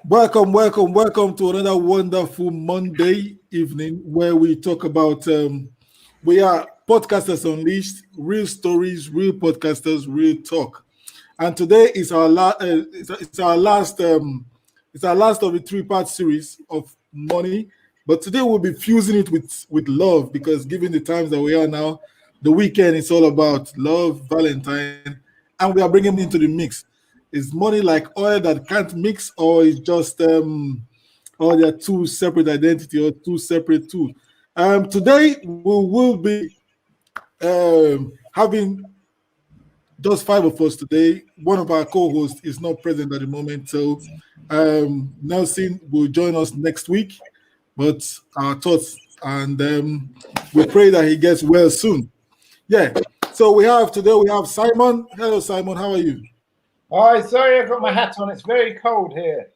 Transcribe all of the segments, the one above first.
Welcome to another wonderful Monday evening where we talk about we are podcasters unleashed, real stories, real podcasters, real talk. And today is it's our last of the three-part series of money. But today we'll be fusing it with love because given the times that we are now, the weekend is all about love, Valentine, and we are bringing it into the mix. Is money like oil that can't mix, or is just or they're two separate identity or two separate tools? Today we will be having just five of us today. One of our co-hosts is not present at the moment, so Nelson will join us next week. But our thoughts and we pray that he gets well soon. Yeah. So we have Simon. Hello, Simon. How are you? Hi, sorry, I've got my hat on. It's very cold here.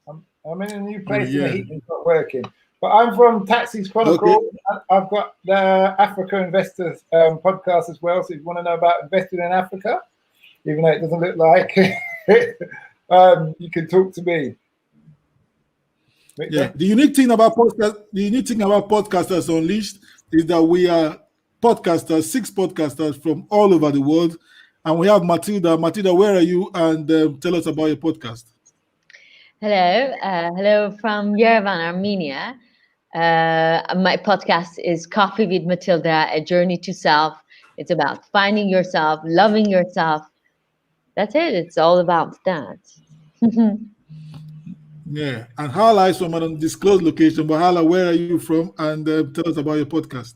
I'm in a new place and the heating's not working. But I'm from Taxis Chronicle. Okay. I've got the Africa Investors podcast as well. So if you want to know about investing in Africa, even though it doesn't look like you can talk to me. Yeah. The unique thing about Podcasters Unleashed is that we are podcasters, 6 podcasters from all over the world. And we have Matilda. Matilda, where are you? And tell us about your podcast. Hello from Yerevan, Armenia. My podcast is Coffee with Matilda, a journey to self. It's about finding yourself, loving yourself. That's it. It's all about that. Yeah. And Hala is from an undisclosed location. But Hala, where are you from? And tell us about your podcast.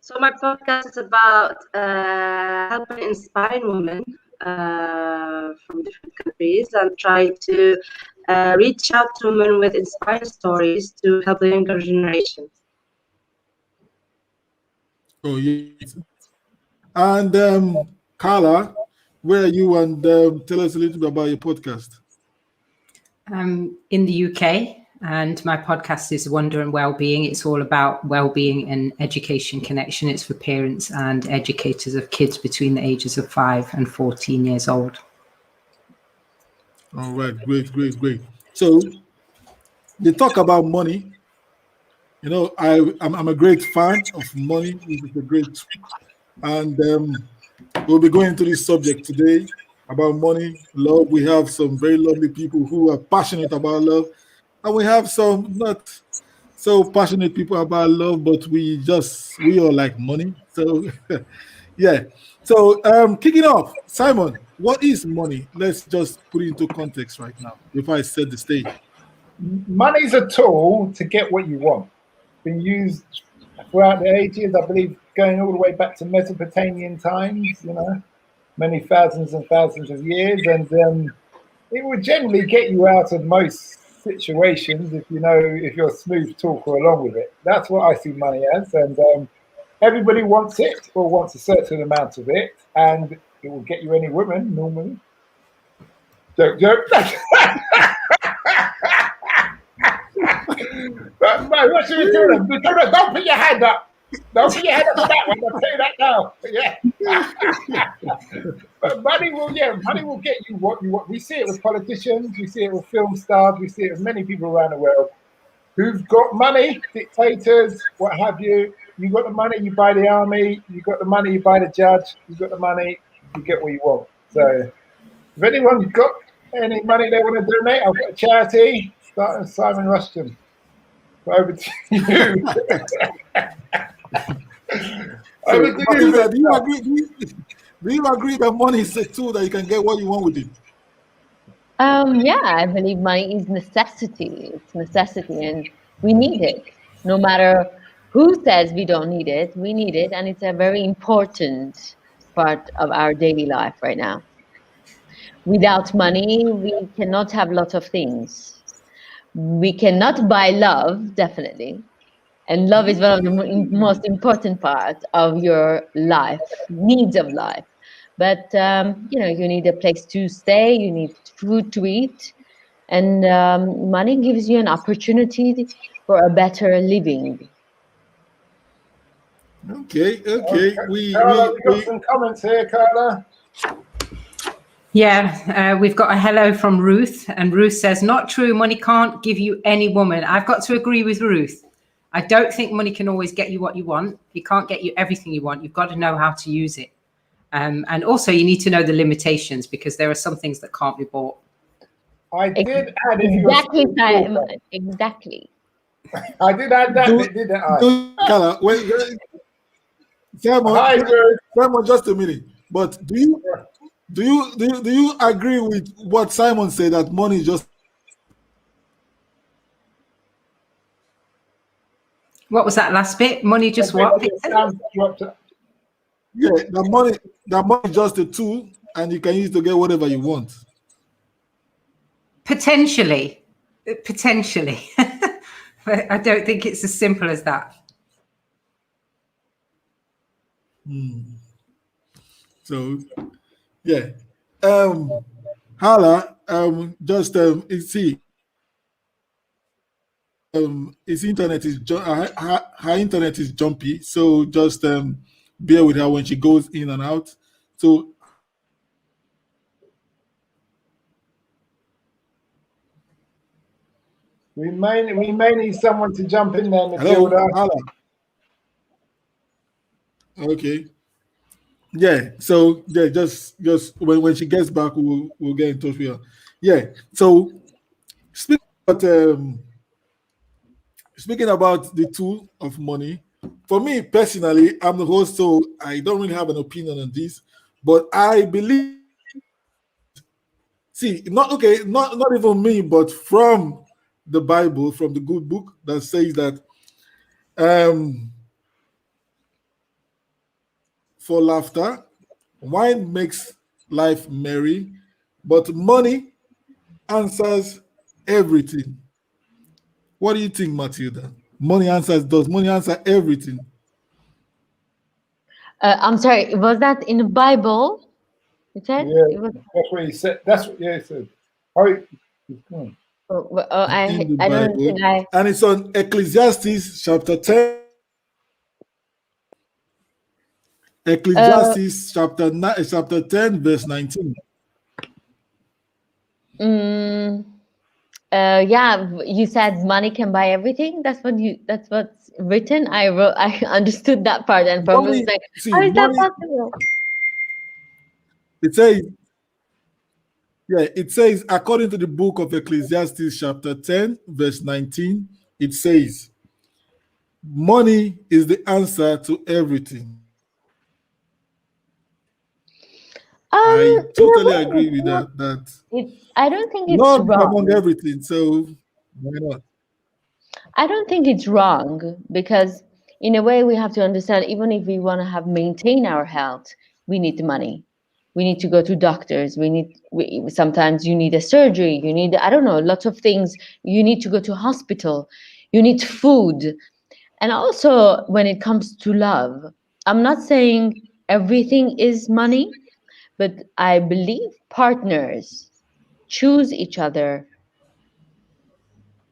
So my podcast is about helping inspiring women from different countries and try to reach out to women with inspiring stories to help the younger generation. Oh, yes. And Carla, where are you? And tell us a little bit about your podcast. I'm in the UK. And my podcast is Wonder and Wellbeing. It's all about wellbeing and education connection. It's for parents and educators of kids between the ages of 5 and 14 years old. All right, great. So they talk about money. You know, I'm a great fan of money. It's a great tweet. And we'll be going into this subject today about money, love. We have some very lovely people who are passionate about love. And we have some not so passionate people about love, but we all like money. So, yeah. So, kicking off, Simon, what is money? Let's just put it into context right now before I set the stage. Money's a tool to get what you want. Been used throughout the ages, I believe, going all the way back to Mesopotamian times, many thousands and thousands of years. And it would generally get you out of most situations if you're a smooth talker along with it. That's what I see money as, and everybody wants it or wants a certain amount of it, and it will get you any woman normally. Joke. But what should we do? Don't put your hand up. Don't put your head up for that one. I'll tell you that now. Yeah. But money will get you what you want. We see it with politicians, we see it with film stars, we see it with many people around the world who've got money, dictators, what have you. You got the money, you buy the army. You got the money, you buy the judge. You got the money, you get what you want. So if anyone's got any money they want to donate, I've got a charity starting Simon Rushton. Over to you. Matilda, do you agree that money is a tool that you can get what you want with it? Yeah, I believe money is necessity. It's necessity, and we need it. No matter who says we don't need it, we need it, and it's a very important part of our daily life right now. Without money, we cannot have lots of things. We cannot buy love, definitely. And love is one of the most important parts of your life, needs of life. But, you need a place to stay, you need food to eat, and money gives you an opportunity for a better living. Okay. We got some comments here, Carla. Yeah, we've got a hello from Ruth, and Ruth says, not true, money can't give you any woman. I've got to agree with Ruth. I don't think money can always get you what you want. It can't get you everything you want. You've got to know how to use it. And also you need to know the limitations, because there are some things that can't be bought. I did add Exactly, Simon. Exactly. I did add that bit, didn't I? Carla, Hi, Ruth. Simon, just a minute. But do you agree with what Simon said, that money is just? What was that last bit? Money just what? Yeah, the money is just a tool, and you can use it to get whatever you want. Potentially. But I don't think it's as simple as that. So, yeah. Hala, just see. His internet is her internet is jumpy, so just bear with her when she goes in and out. So we may need someone to jump in there, hello, Matilda. Hala. Okay. Yeah. So yeah, just when she gets back, we'll get in touch with her. Yeah. So speaking about the tool of money, for me personally, I'm the host, so I don't really have an opinion on this, but I believe, not even me, but from the Bible, from the good book, that says that for laughter, wine makes life merry, but money answers everything. What do you think, Matilda? Does money answer everything? I'm sorry, was that in the Bible? You said? Yeah, that's what he said. That's what he said. I don't think and it's on Ecclesiastes chapter 10. Ecclesiastes chapter 10, verse 19. Yeah, you said money can buy everything. That's what's written. I understood that part, and for me, like, how is that possible? It says, according to the book of Ecclesiastes chapter 10, verse 19, it says, money is the answer to everything. I totally agree with that. I don't think it's Lord wrong. among everything, so why not? I don't think it's wrong, because in a way we have to understand, even if we want to maintain our health, we need the money. We need to go to doctors. Sometimes you need a surgery. You need, I don't know, lots of things. You need to go to hospital. You need food. And also when it comes to love, I'm not saying everything is money, but I believe partners choose each other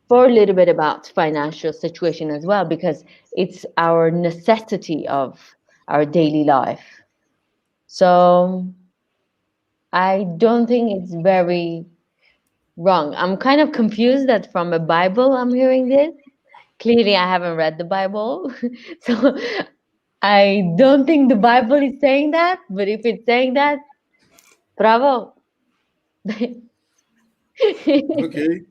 for a little bit about financial situation as well, because it's our necessity of our daily life. So I don't think it's very wrong. I'm kind of confused that from a Bible I'm hearing this. Clearly, I haven't read the Bible. So I don't think the Bible is saying that, but if it's saying that, bravo. Okay.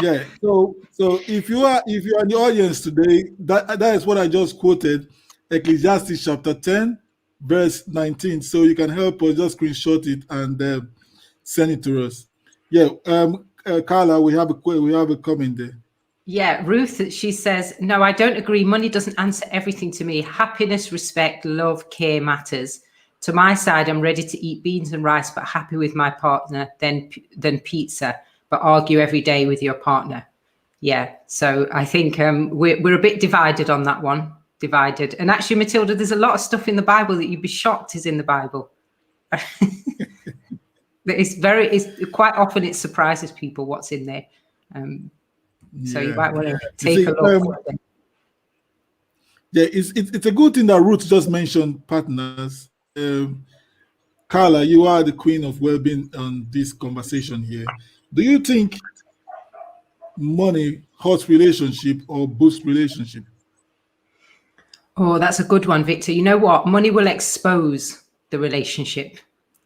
Yeah. So if you are in the audience today, that is what I just quoted, Ecclesiastes chapter 10, verse 19. So you can help us just screenshot it and send it to us. Yeah. Carla, we have a comment there. Yeah, Ruth, she says, no, I don't agree. Money doesn't answer everything to me. Happiness, respect, love, care matters. To my side, I'm ready to eat beans and rice, but happy with my partner, than pizza, but argue every day with your partner. Yeah, so I think we're a bit divided on that one. Divided. And actually, Matilda, there's a lot of stuff in the Bible that you'd be shocked is in the Bible. It's quite often it surprises people what's in there. So you might want to take a look. Yeah, it's a good thing that Ruth just mentioned partners. Carla, you are the queen of well-being on this conversation here. Do you think money hurts relationship or boosts relationship? Oh, that's a good one, Victor. You know what? Money will expose the relationship.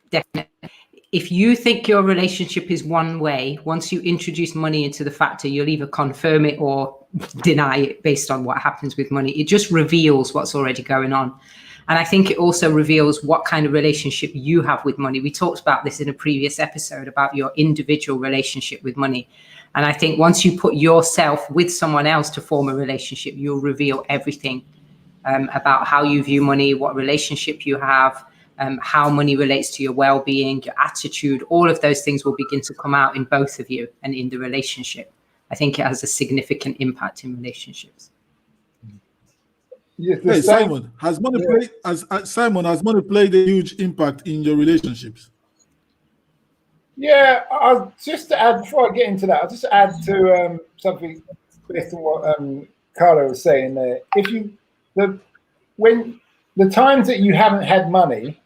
Definitely. If you think your relationship is one way, once you introduce money into the factor, you'll either confirm it or deny it based on what happens with money. It just reveals what's already going on. And I think it also reveals what kind of relationship you have with money. We talked about this in a previous episode about your individual relationship with money. And I think once you put yourself with someone else to form a relationship, you'll reveal everything about how you view money, what relationship you have, how money relates to your well-being, your attitude. All of those things will begin to come out in both of you and in the relationship. I think it has a significant impact in relationships. Yes, Hey, Simon, has money played has money played a huge impact in your relationships? Yeah, I'll just add, before I get into that, I'll just add to something based on what Carla was saying there. When the times that you haven't had money,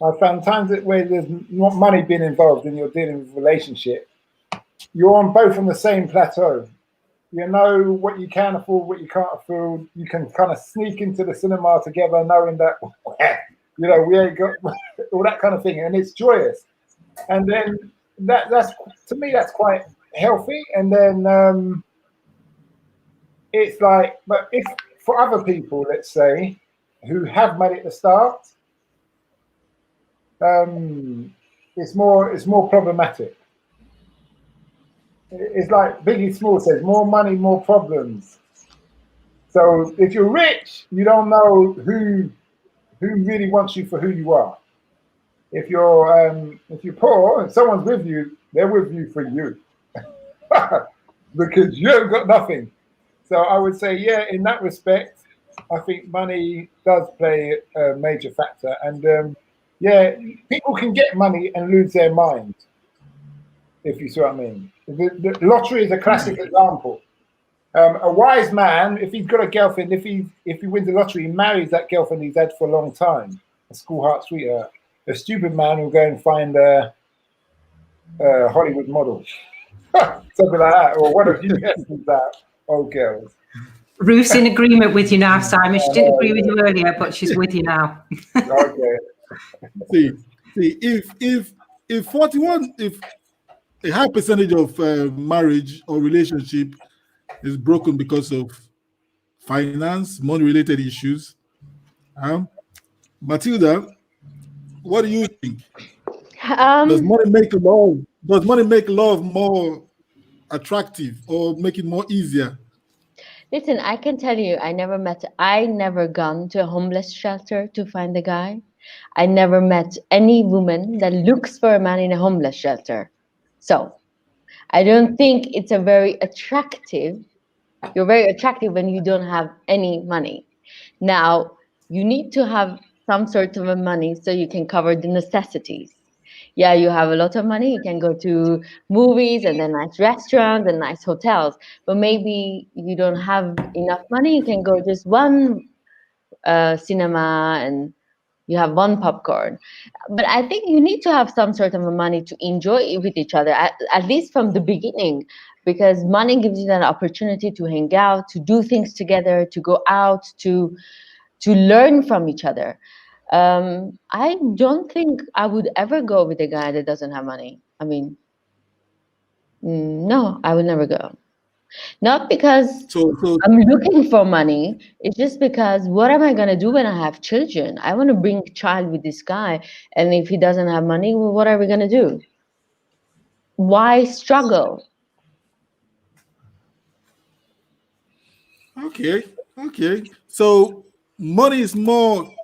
I found times where there's not money being involved and you're dealing with a relationship, you're on both on the same plateau. You know what you can afford, what you can't afford. You can kind of sneak into the cinema together knowing that, you know, we ain't got all that kind of thing. And it's joyous. And then that's, to me, that's quite healthy. And then it's like, but if for other people, let's say, who have money at the start, it's more problematic. It's like Biggie Small says, more money, more problems. So if you're rich, you don't know who really wants you for who you are. If you're poor and someone's with you, they're with you for you. Because you haven't got nothing. So I would say, yeah, in that respect, I think money does play a major factor. And yeah, people can get money and lose their mind, if you see what I mean. The lottery is a classic example. A wise man, if he's got a girlfriend, if he wins the lottery, he marries that girlfriend he's had for a long time, a school heart sweetheart. A stupid man will go and find a Hollywood model, something like that, or one of you that old girls. Ruth's in agreement with you now, Simon. She didn't agree with you earlier, but she's with you now. Okay. See, if a high percentage of marriage or relationship is broken because of finance, money-related issues, Matilda, what do you think? Does money make love more attractive or make it more easier? Listen, I can tell you, I never gone to a homeless shelter to find a guy. I never met any woman that looks for a man in a homeless shelter. So I don't think it's you're very attractive when you don't have any money. Now, you need to have some sort of a money so you can cover the necessities. Yeah, you have a lot of money, you can go to movies and then nice restaurants and nice hotels, but maybe you don't have enough money, you can go just one cinema and you have one popcorn. But I think you need to have some sort of a money to enjoy with each other, at least from the beginning, because money gives you that opportunity to hang out, to do things together, to go out, to learn from each other. I don't think I would ever go with a guy that doesn't have money. I mean, no, I would never go. Not because So I'm looking for money. It's just because what am I going to do when I have children? I want to bring a child with this guy. And if he doesn't have money, well, what are we going to do? Why struggle? okay. So money is more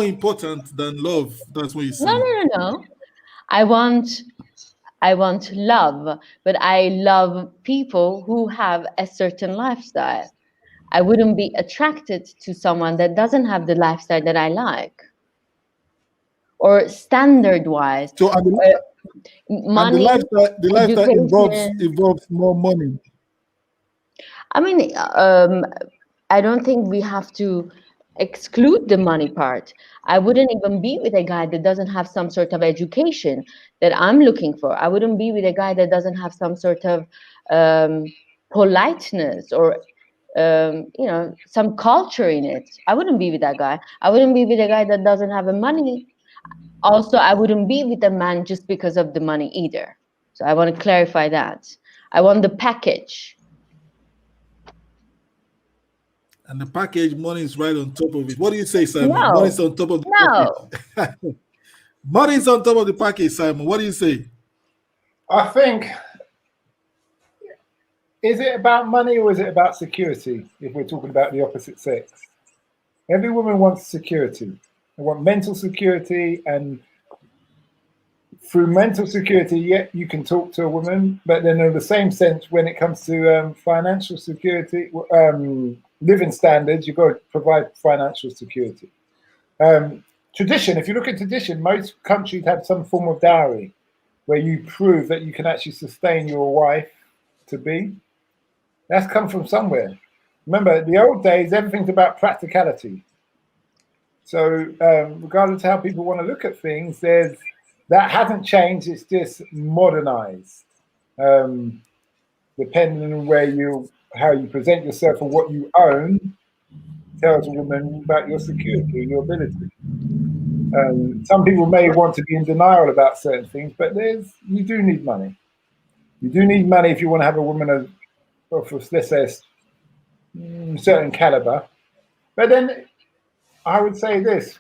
important than love. That's what you say. No. I want love, but I love people who have a certain lifestyle. I wouldn't be attracted to someone that doesn't have the lifestyle that I like. Or standard-wise, So and money, the lifestyle education. involves more money. I mean, I don't think we have to exclude the money part. I wouldn't even be with a guy that doesn't have some sort of education that I'm looking for. I wouldn't be with a guy that doesn't have some sort of politeness or some culture in it. I wouldn't be with that guy. I wouldn't be with a guy that doesn't have a money. Also, I wouldn't be with a man just because of the money either. So I want to clarify that. I want the package. And the package, money is right on top of it. What do you say, Simon? No. Money's on top of the package. Money's on top of the package, Simon. What do you say? I think, is it about money or is it about security, if we're talking about the opposite sex? Every woman wants security. They want mental security, and through mental security, you can talk to a woman, but then in the same sense, when it comes to financial security, living standards, you've got to provide financial security. Tradition, if you look at tradition, most countries have some form of dowry where you prove that you can actually sustain your wife to be. That's come from somewhere. Remember, the old days, everything's about practicality. So regardless of how people want to look at things, that hasn't changed, it's just modernized. Depending on how you present yourself or what you own, tells a woman about your security, your ability. Some people may want to be in denial about certain things, but you do need money. You do need money if you want to have a woman of let's say, a certain caliber. But then I would say this,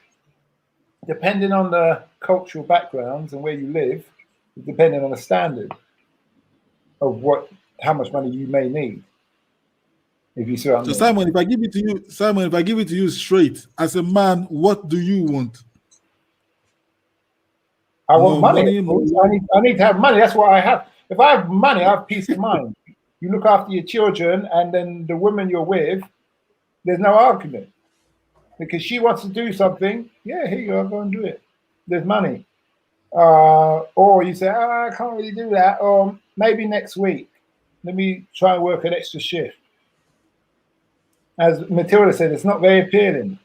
depending on the cultural backgrounds and where you live, depending on the standard of how much money you may need. If you see what I mean. So Simon, if I give it to you straight, as a man, what do you want? I want money. I need to have money. That's what I have. If I have money, I have peace of mind. You look after your children, and then the woman you're with, there's no argument. Because she wants to do something, yeah, here you go, go and do it. There's money. Or you say, I can't really do that. Or maybe next week, let me try and work an extra shift. As Matilda said, it's not very appealing.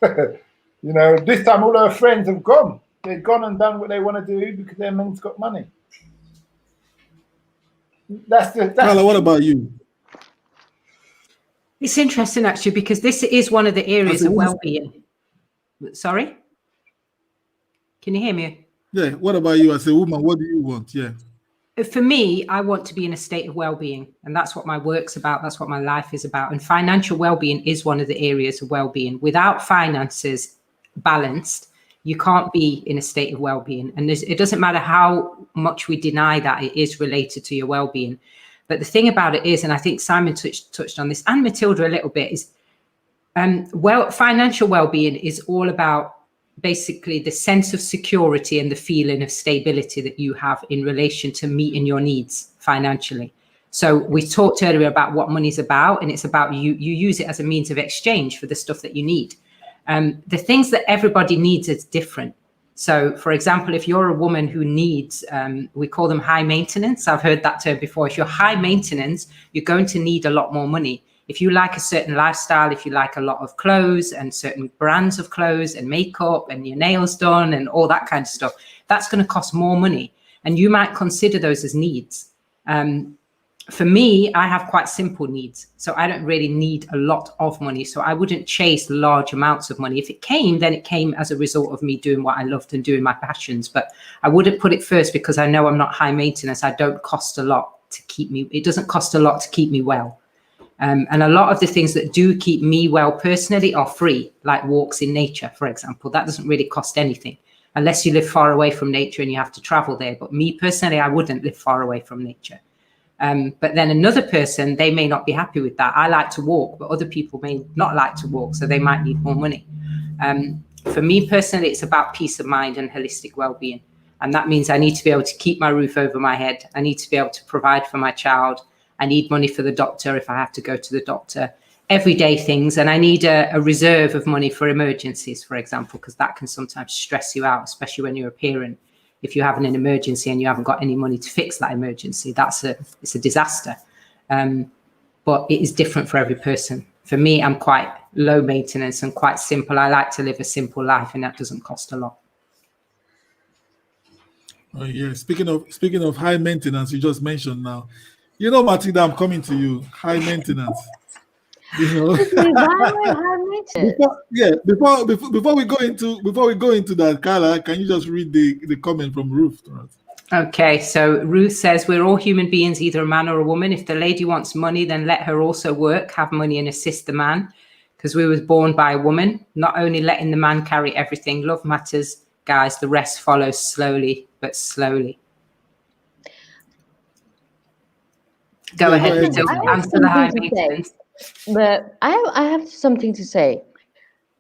This time all her friends have gone. They've gone and done what they want to do because their man's got money. Carla, what about you? It's interesting, actually, because this is one of the areas of well-being. Sorry? Can you hear me? Yeah, what about you as a woman? What do you want? Yeah. For me, I want to be in a state of well-being, and that's what my work's about. That's what my life is about. And financial well-being is one of the areas of well-being. Without finances balanced, you can't be in a state of well-being. And it doesn't matter how much we deny that it is related to your well-being. But the thing about it is, and I think Simon touched on this, and Matilda a little bit, is financial well-being is all about basically the sense of security and the feeling of stability that you have in relation to meeting your needs financially. So we talked earlier about what money's about, and it's about you use it as a means of exchange for the stuff that you need. The things that everybody needs is different. So, for example, if you're a woman who needs, we call them high maintenance. I've heard that term before. If you're high maintenance, you're going to need a lot more money. If you like a certain lifestyle, if you like a lot of clothes and certain brands of clothes and makeup and your nails done and all that kind of stuff, that's going to cost more money. And you might consider those as needs. For me, I have quite simple needs. So I don't really need a lot of money. So I wouldn't chase large amounts of money. If it came, then it came as a result of me doing what I loved and doing my passions. But I wouldn't put it first because I know I'm not high maintenance. I don't cost a lot to keep me. It doesn't cost a lot to keep me well. And a lot of the things that do keep me well personally are free, like walks in nature, for example. That doesn't really cost anything unless you live far away from nature and you have to travel there. But me personally, I wouldn't live far away from nature. But then another person, they may not be happy with that. I like to walk, but other people may not like to walk, so they might need more money. For me personally, it's about peace of mind and holistic well-being. And that means I need to be able to keep my roof over my head. I need to be able to provide for my child. I need money for the doctor if I have to go to the doctor. Everyday things. And I need a reserve of money for emergencies, for example, because that can sometimes stress you out, especially when you're a parent. If you're having an emergency and you haven't got any money to fix that emergency, it's a disaster. But it is different for every person. For me, I'm quite low maintenance and quite simple. I like to live a simple life, and that doesn't cost a lot. Oh yeah. Speaking of high maintenance, you just mentioned now. You know, Matilda, I'm coming to you. High maintenance. You know. Before we go into that, Carla, can you just read the comment from Ruth? Okay, so Ruth says, we're all human beings, either a man or a woman. If the lady wants money, then let her also work, have money and assist the man, because we was born by a woman, not only letting the man carry everything. Love matters, guys. The rest follows slowly, but slowly. Go ahead, Matilda. Answer the high maintenance. But I have something to say.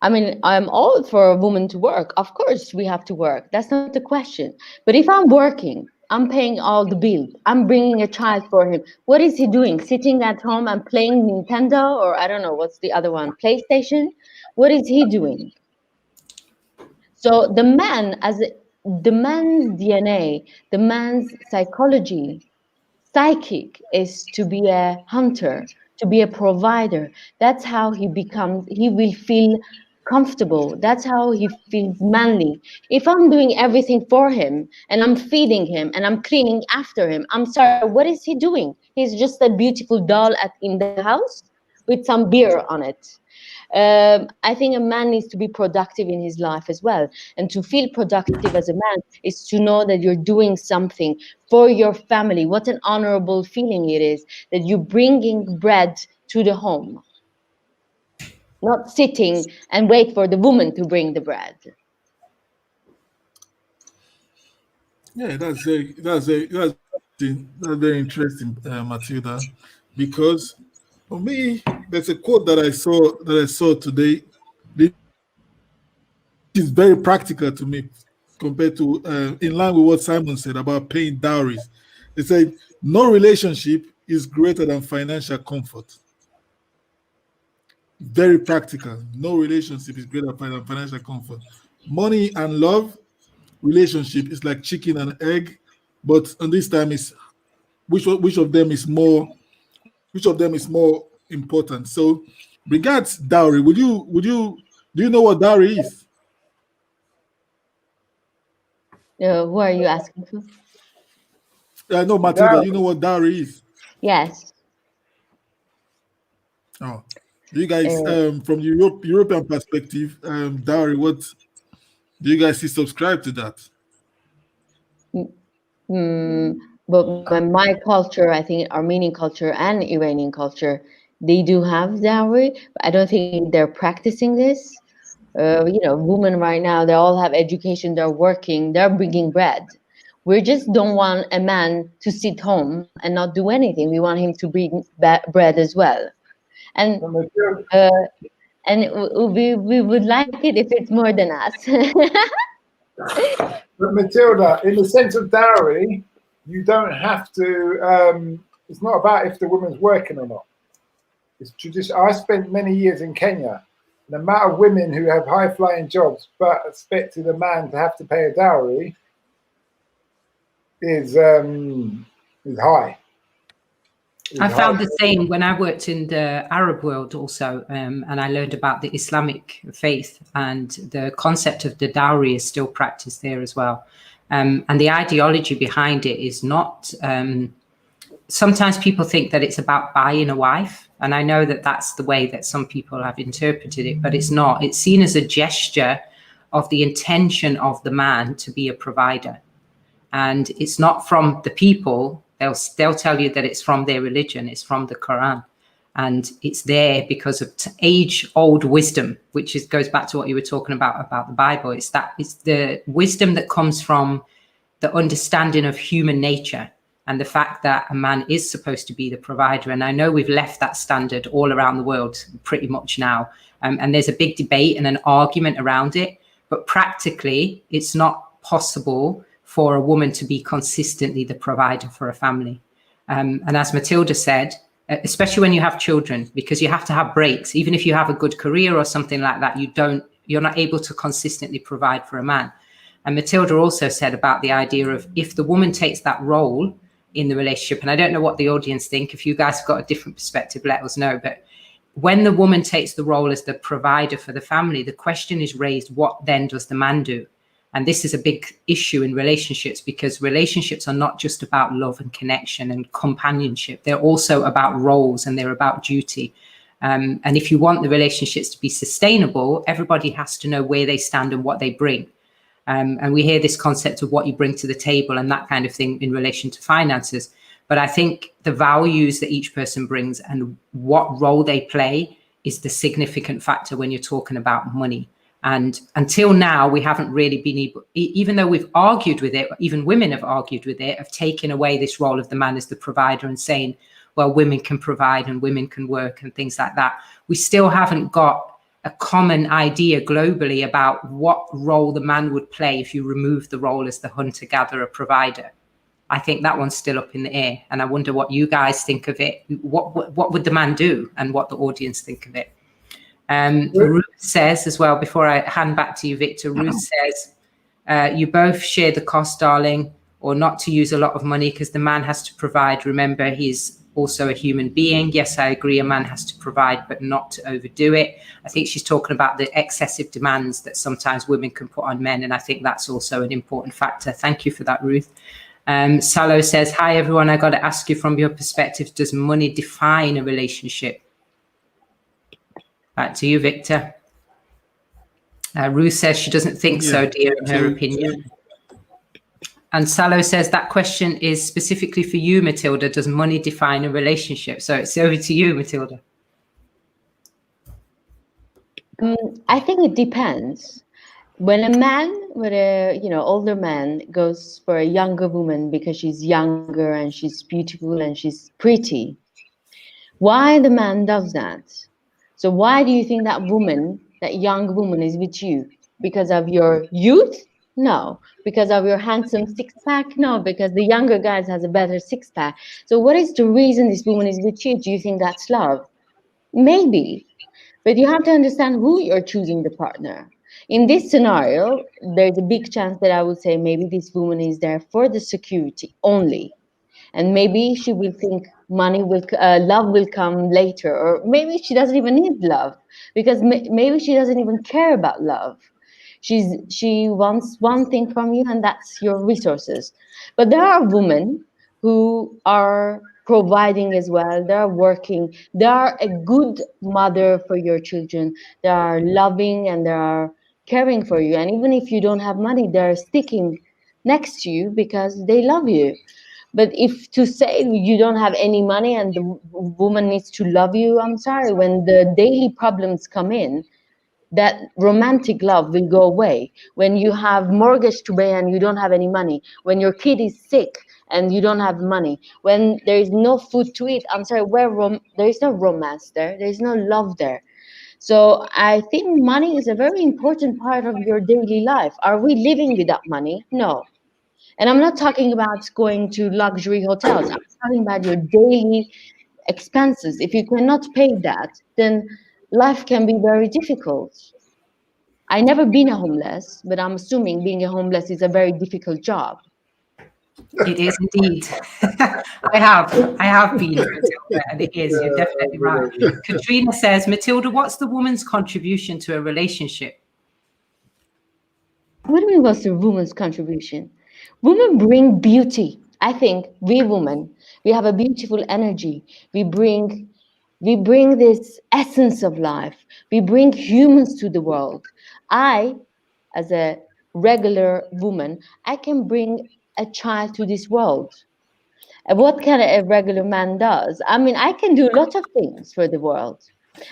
I mean, I'm all for a woman to work. Of course, we have to work. That's not the question. But if I'm working, I'm paying all the bills. I'm bringing a child for him. What is he doing? Sitting at home and playing Nintendo, or I don't know, what's the other one? PlayStation? What is he doing? So the man's DNA, the man's psychic is to be a hunter, to be a provider. That's how he will feel comfortable. That's how he feels manly. If I'm doing everything for him and I'm feeding him and I'm cleaning after him, I'm sorry, what is he doing? He's just a beautiful doll in the house with some beer on it. I think a man needs to be productive in his life as well. And to feel productive as a man is to know that you're doing something for your family. What an honorable feeling it is that you're bringing bread to the home. Not sitting and wait for the woman to bring the bread. Yeah, that's very interesting, Matilda, because for me, there's a quote that I saw today. It is very practical to me compared to in line with what Simon said about paying dowries. It said, no relationship is greater than financial comfort. Very practical. No relationship is greater than financial comfort. Money and love relationship is like chicken and egg, but on this time is which of them is more important. So regards dowry, do you know what dowry is? Who are you asking to? I know, Matilda, you know what dowry is? Yes. Oh, you guys, from European perspective, dowry, what do you guys subscribe to that? But my culture, I think Armenian culture and Iranian culture, they do have dowry. But I don't think they're practicing this. Women right now, they all have education, they're working, they're bringing bread. We just don't want a man to sit home and not do anything. We want him to bring bread as well. And we would like it if it's more than us. But Matilda, in the sense of dowry, you don't have to, it's not about if the woman's working or not. It's traditional. I spent many years in Kenya. The amount of women who have high-flying jobs but expected a man to have to pay a dowry is high. I found the same when I worked in the Arab world also, and I learned about the Islamic faith, and the concept of the dowry is still practiced there as well. And the ideology behind it is not, sometimes people think that it's about buying a wife. And I know that that's the way that some people have interpreted it, but it's not. It's seen as a gesture of the intention of the man to be a provider. And it's not from the people. They'll tell you that it's from their religion, it's from the Quran, and it's there because of age-old wisdom, which goes back to what you were talking about the Bible. It's the wisdom that comes from the understanding of human nature and the fact that a man is supposed to be the provider. And I know we've left that standard all around the world pretty much now, and there's a big debate and an argument around it. But practically, it's not possible for a woman to be consistently the provider for a family. And as Matilda said, especially when you have children, because you have to have breaks. Even if you have a good career or something like that, you're not able to consistently provide for a man. And Matilda also said about the idea of if the woman takes that role in the relationship, and I don't know what the audience think, if you guys have got a different perspective, let us know. But when the woman takes the role as the provider for the family, the question is raised, what then does the man do? And this is a big issue in relationships, because relationships are not just about love and connection and companionship. They're also about roles, and they're about duty. And if you want the relationships to be sustainable, everybody has to know where they stand and what they bring. And we hear this concept of what you bring to the table and that kind of thing in relation to finances. But I think the values that each person brings and what role they play is the significant factor when you're talking about money. And until now, we haven't really been able, even though we've argued with it, even women have argued with it, of taking away this role of the man as the provider and saying, well, women can provide and women can work and things like that. We still haven't got a common idea globally about what role the man would play if you remove the role as the hunter-gatherer provider. I think that one's still up in the air. And I wonder what you guys think of it. What would the man do, and what the audience think of it? Ruth says as well, before I hand back to you, Victor, Ruth says, you both share the cost, darling, or not to use a lot of money because the man has to provide. Remember, he's also a human being. Yes, I agree. A man has to provide, but not to overdo it. I think she's talking about the excessive demands that sometimes women can put on men. And I think that's also an important factor. Thank you for that, Ruth. Salo says, hi, everyone. I got to ask you, from your perspective, does money define a relationship? Back to you, Victor. Ruth says she doesn't think so, dear, in her opinion. And Salo says that question is specifically for you, Matilda. Does money define a relationship? So it's over to you, Matilda. I think it depends. When a man, with a older man, goes for a younger woman because she's younger and she's beautiful and she's pretty, why the man does that? So why do you think that woman, that young woman, is with you? Because of your youth? No. Because of your handsome six-pack? No. Because the younger guys has a better six-pack. So what is the reason this woman is with you? Do you think that's love? Maybe. But you have to understand who you're choosing the partner. In this scenario, there's a big chance that I would say maybe this woman is there for the security only. And maybe she will think money will, love will come later, or maybe she doesn't even need love, because maybe she doesn't even care about love. She wants one thing from you, and that's your resources. But there are women who are providing as well. They are working. They are a good mother for your children. They are loving and they are caring for you. And even if you don't have money, they're sticking next to you because they love you. But if to say you don't have any money and the woman needs to love you, I'm sorry, when the daily problems come in, that romantic love will go away. When you have mortgage to pay and you don't have any money, when your kid is sick and you don't have money, when there is no food to eat, I'm sorry, there is no romance there, there is no love there. So I think money is a very important part of your daily life. Are we living without money? No. And I'm not talking about going to luxury hotels. I'm talking about your daily expenses. If you cannot pay that, then life can be very difficult. I never been a homeless, but I'm assuming being a homeless is a very difficult job. It is indeed. I have been, Matilda, and it is. You're definitely right. Katrina says, Matilda, what's the woman's contribution to a relationship? What do you mean, what's the woman's contribution? Women bring beauty. I think we women, we have a beautiful energy. We bring this essence of life. We bring humans to the world. I, as a regular woman, I can bring a child to this world. And what can a regular man does? I mean, I can do a lot of things for the world.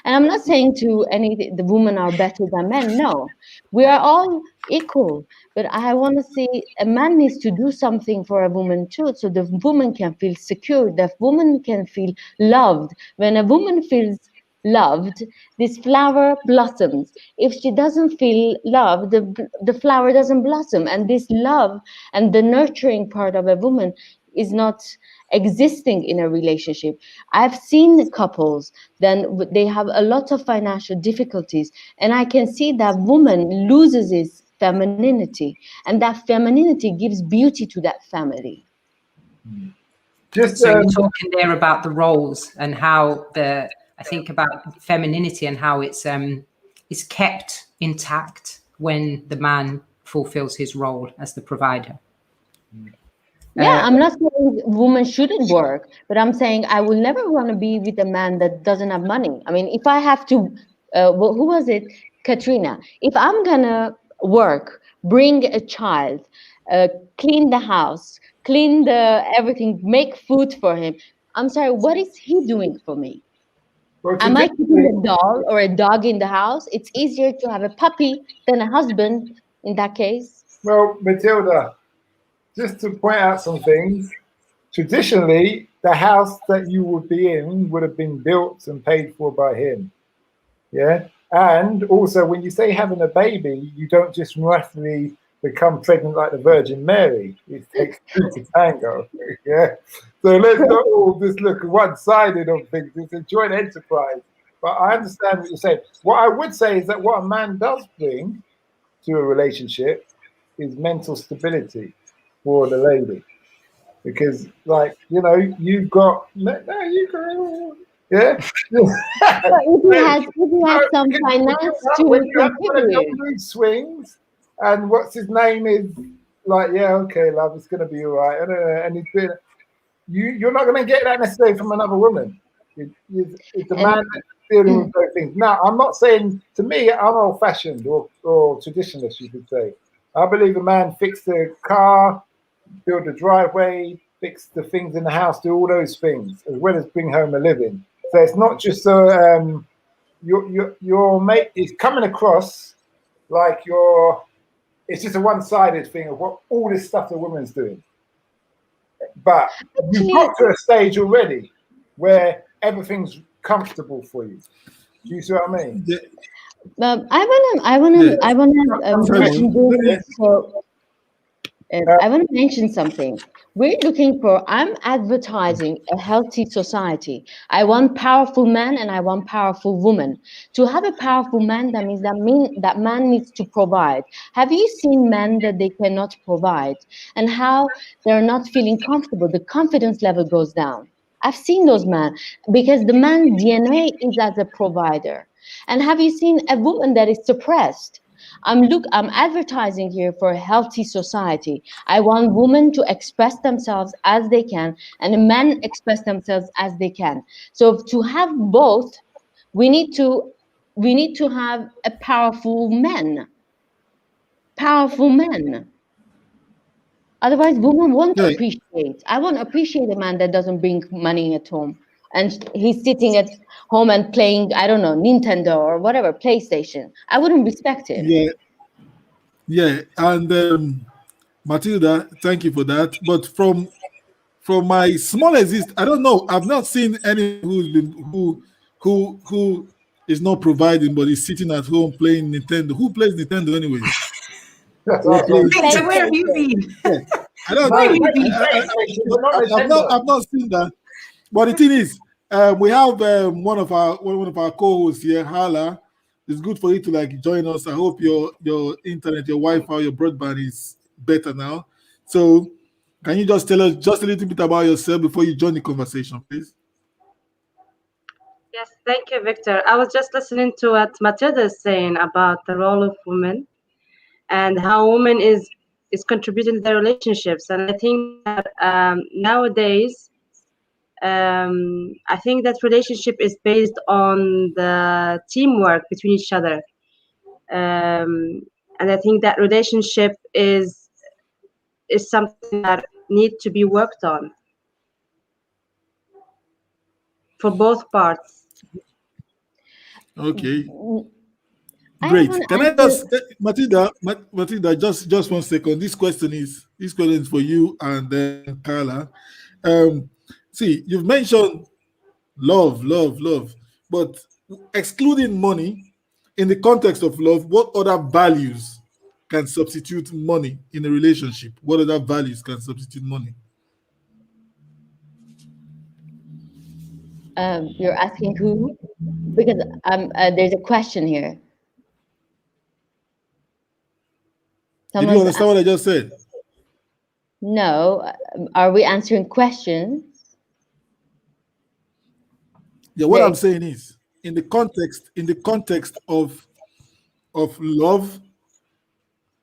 And I'm not saying the women are better than men. No, we are all equal. But I want to see a man needs to do something for a woman too, so the woman can feel secure, the woman can feel loved. When a woman feels loved, this flower blossoms. If she doesn't feel loved, the flower doesn't blossom. And this love and the nurturing part of a woman is not existing in a relationship. I've seen couples, then they have a lot of financial difficulties, and I can see that woman loses its femininity, and that femininity gives beauty to that family. So you're talking there about the roles and how the I think about femininity and how it's kept intact when the man fulfills his role as the provider. Yeah, I'm not saying women shouldn't work, but I'm saying I will never want to be with a man that doesn't have money. I mean, if I have to, who was it? Katrina. If I'm gonna work, bring a child, clean the house, clean the everything, make food for him. I'm sorry, what is he doing for me? Well, Am I traditionally- keeping a doll or a dog in the house? It's easier to have a puppy than a husband in that case. Well, Matilda, just to point out some things, traditionally, the house that you would be in would have been built and paid for by him. Yeah. And also, when you say having a baby, you don't just roughly become pregnant like the Virgin Mary. It takes two to tango. Yeah. So let's not all just look one-sided on things. It's a joint enterprise. But I understand what you're saying. What I would say is that what a man does bring to a relationship is mental stability for the lady. Because, like, you know, you've got, no, you go, yeah. But if he has some finance to When you have one of your contribute. mood swings, and what's his name is like, yeah, okay, love, it's gonna be all right. And he's been, you're not gonna get that necessarily from another woman. It's a man that's dealing with those things. Now, I'm not saying, to me, I'm old-fashioned or traditionalist, you could say. I believe a man fix the car, build the driveway, fix the things in the house, do all those things, as well as bring home a living. So it's not just your mate is coming across like it's just a one-sided thing of what all this stuff the woman's doing. But you've got to a stage already where everything's comfortable for you. Do you see what I mean? Yeah. I wanna mention this. So, I want to mention something. We're looking for, I'm advertising a healthy society. I want powerful men and I want powerful women. To have a powerful man, that means that man needs to provide. Have you seen men that they cannot provide and how they're not feeling comfortable? The confidence level goes down. I've seen those men because the man's DNA is as a provider. And have you seen a woman that is suppressed? I'm advertising here for a healthy society. I want women to express themselves as they can and men express themselves as they can. So to have both, we need to have a powerful men. Powerful men. Otherwise, women won't Yeah. appreciate. I won't appreciate a man that doesn't bring money at home. And he's sitting at home and playing, I don't know, Nintendo or whatever, PlayStation. I wouldn't respect him. Yeah, and Matilda, thank you for that. But from my small exist, I don't know. I've not seen any who is not providing, but is sitting at home playing Nintendo. Who plays Nintendo anyways? Victor, where have you been? Yeah. I don't Where know. have you been? I've not seen that. But the thing is, we have one of our co-hosts here, Hala. It's good for you to like join us. I hope your internet, your Wi-Fi, your broadband is better now. So, can you just tell us just a little bit about yourself before you join the conversation, please? Yes, thank you, Victor. I was just listening to what Matilda is saying about the role of women and how women is contributing to their relationships. And I think that nowadays, I think that relationship is based on the teamwork between each other. And I think that relationship is something that needs to be worked on for both parts. Okay. Great. Can I just, Matilda, just 1 second. This question is for you and then Carla. See, you've mentioned love, but excluding money, in the context of love, what other values can substitute money in a relationship? What other values can substitute money? You're asking who? Because there's a question here. Did you understand what I just said? No. Are we answering questions? Yeah, what They- I'm saying is, in the context of love,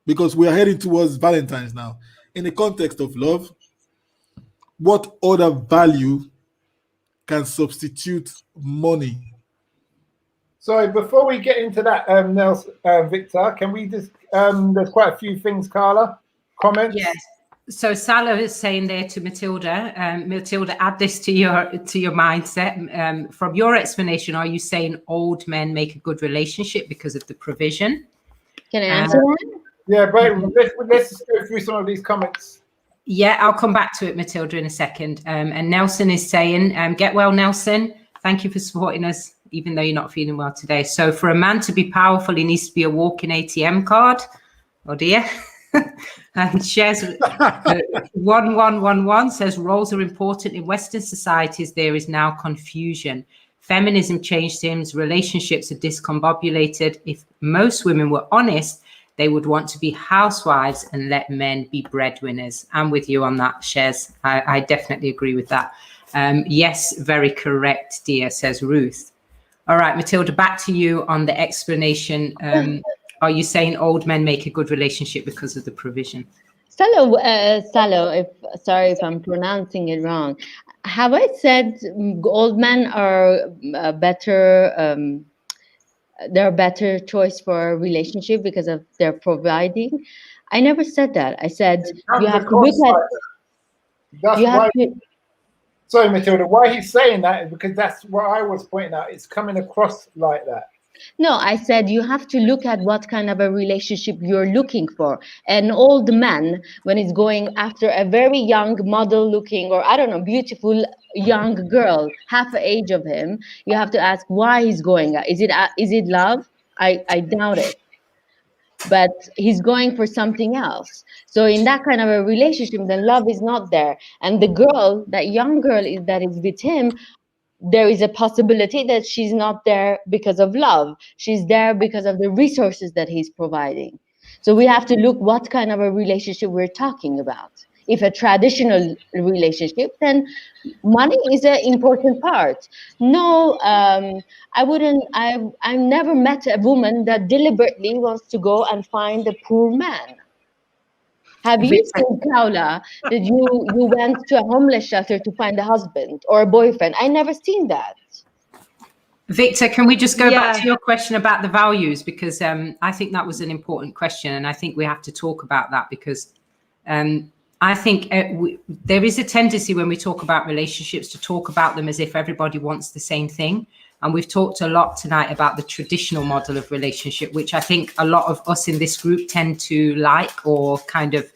because we are heading towards Valentine's now. In the context of love, what other value can substitute money? So before we get into that, Nelson, Victor, can we just, there's quite a few things, Carla, comments? Yes. So Salah is saying there to Matilda, Matilda, add this to your mindset. From your explanation, are you saying old men make a good relationship because of the provision? Can I answer that? Yeah, but let's just go through some of these comments. Yeah, I'll come back to it, Matilda, in a second. And Nelson is saying, get well, Nelson. Thank you for supporting us, even though you're not feeling well today. So for a man to be powerful, he needs to be a walking ATM card. Oh, dear. And shares 1111 says roles are important. In Western societies, there is now confusion. Feminism changed things. Relationships are discombobulated. If most women were honest, they would want to be housewives and let men be breadwinners. I'm with you on that, Shez. I definitely agree with that. Yes, very correct, dear, says Ruth. All right, Matilda, back to you on the explanation. Are you saying old men make a good relationship because of the provision? Salo, sorry if I'm pronouncing it wrong. Have I said old men are better? They're a better choice for a relationship because of their providing. I never said that. I said you have to look at. That's You have why. to. Sorry, Matilda. Why he's saying that is because that's what I was pointing out. It's coming across like that. No, I said you have to look at what kind of a relationship you're looking for. An old man, when he's going after a very young model-looking, or I don't know, beautiful young girl, half the age of him, you have to ask why he's going. Is it love? I doubt it. But he's going for something else. So in that kind of a relationship, then love is not there. And the girl, that young girl that is with him, there is a possibility that she's not there because of love. She's there because of the resources that he's providing. So we have to look what kind of a relationship we're talking about. If a traditional relationship, then money is an important part. No, I wouldn't. I've never met a woman that deliberately wants to go and find a poor man. Have you seen, Paula, that you went to a homeless shelter to find a husband or a boyfriend? I never seen that. Victor, can we just go back to your question about the values? Because I think that was an important question. And I think we have to talk about that because I think there is a tendency when we talk about relationships to talk about them as if everybody wants the same thing. And we've talked a lot tonight about the traditional model of relationship, which I think a lot of us in this group tend to like or kind of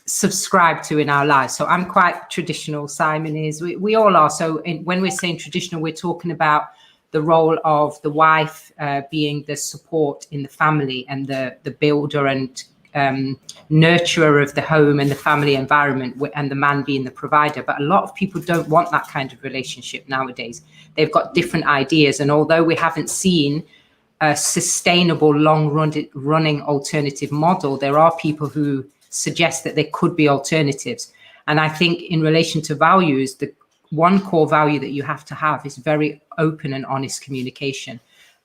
subscribe to in our lives. So I'm quite traditional. Simon is. We all are. So when we're saying traditional, we're talking about the role of the wife being the support in the family and the builder and nurturer of the home and the family environment, and the man being the provider. But a lot of people don't want that kind of relationship nowadays. They've got different ideas. And although we haven't seen a sustainable, long-running alternative model, there are people who suggest that there could be alternatives. And I think in relation to values, the one core value that you have to have is very open and honest communication.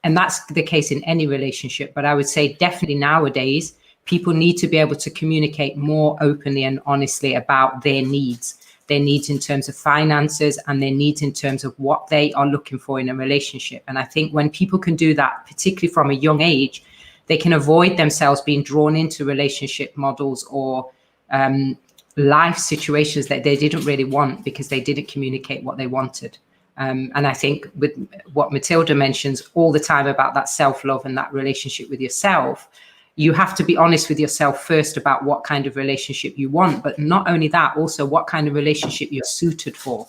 And that's the case in any relationship. But I would say definitely nowadays, people need to be able to communicate more openly and honestly about their needs in terms of finances and their needs in terms of what they are looking for in a relationship. And I think when people can do that, particularly from a young age, they can avoid themselves being drawn into relationship models or life situations that they didn't really want because they didn't communicate what they wanted. And I think with what Matilda mentions all the time about that self-love and that relationship with yourself, you have to be honest with yourself first about what kind of relationship you want, but not only that, also what kind of relationship you're suited for.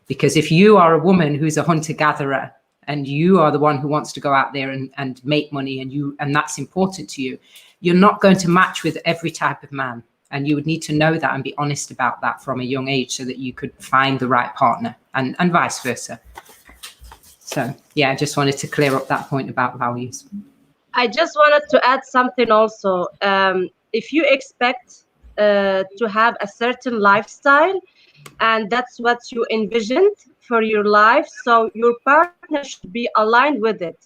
Because if you are a woman who's a hunter-gatherer and you are the one who wants to go out there and make money and that's important to you, you're not going to match with every type of man. And you would need to know that and be honest about that from a young age so that you could find the right partner and vice versa. So, yeah, I just wanted to clear up that point about values. I just wanted to add something also. If you expect to have a certain lifestyle and that's what you envisioned for your life, so your partner should be aligned with it.